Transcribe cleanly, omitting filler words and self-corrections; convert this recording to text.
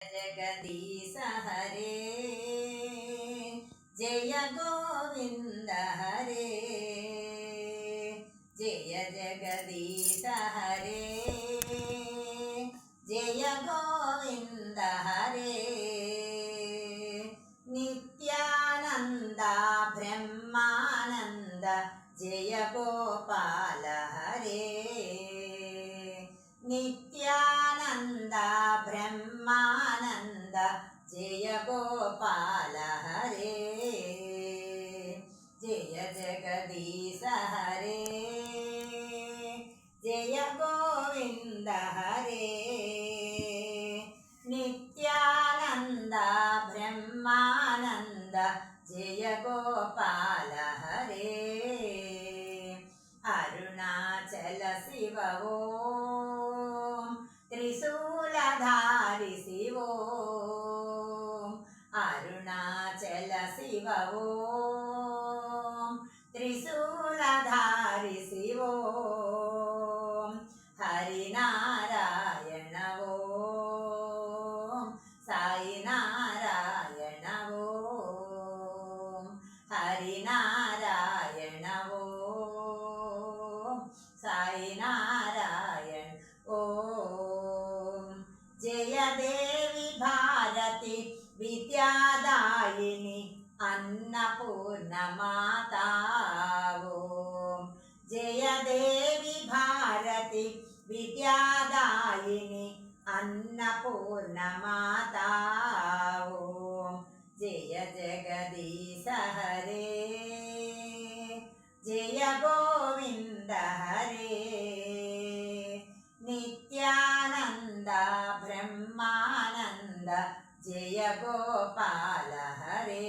जगदीश हरे जय गोविंद हरे जय जगदीश हरे जय गोविंद हरे नित्यानंद ब्रह्मानंद जय गोपाल हरे नित्यानंद ब्रह्मानंद जय गोपाल हरे जय जगदीश हरे जय गोविंद हरे नित्यानंद ब्रह्मानंद जय गोपाल हरे अरुणाचल शिव ओम त्रिशूलधारी शिव ओम अरुणाचल शिव ओम त्रिशूलधारी शिव ओम हरिनारायण ओम साई नारायण ओम हरिनारायण ओम साई नारायण ओम जय देवी भारती विद्यादायिनी अन्नपूर्णा माता ओम जय देवी भारती विद्यादायिनी अन्नपूर्णा माता ओम जय जगदीश हरे जय गोविंद हरे नित्यानंद ब्रह्मानंद जय गोपाल हरे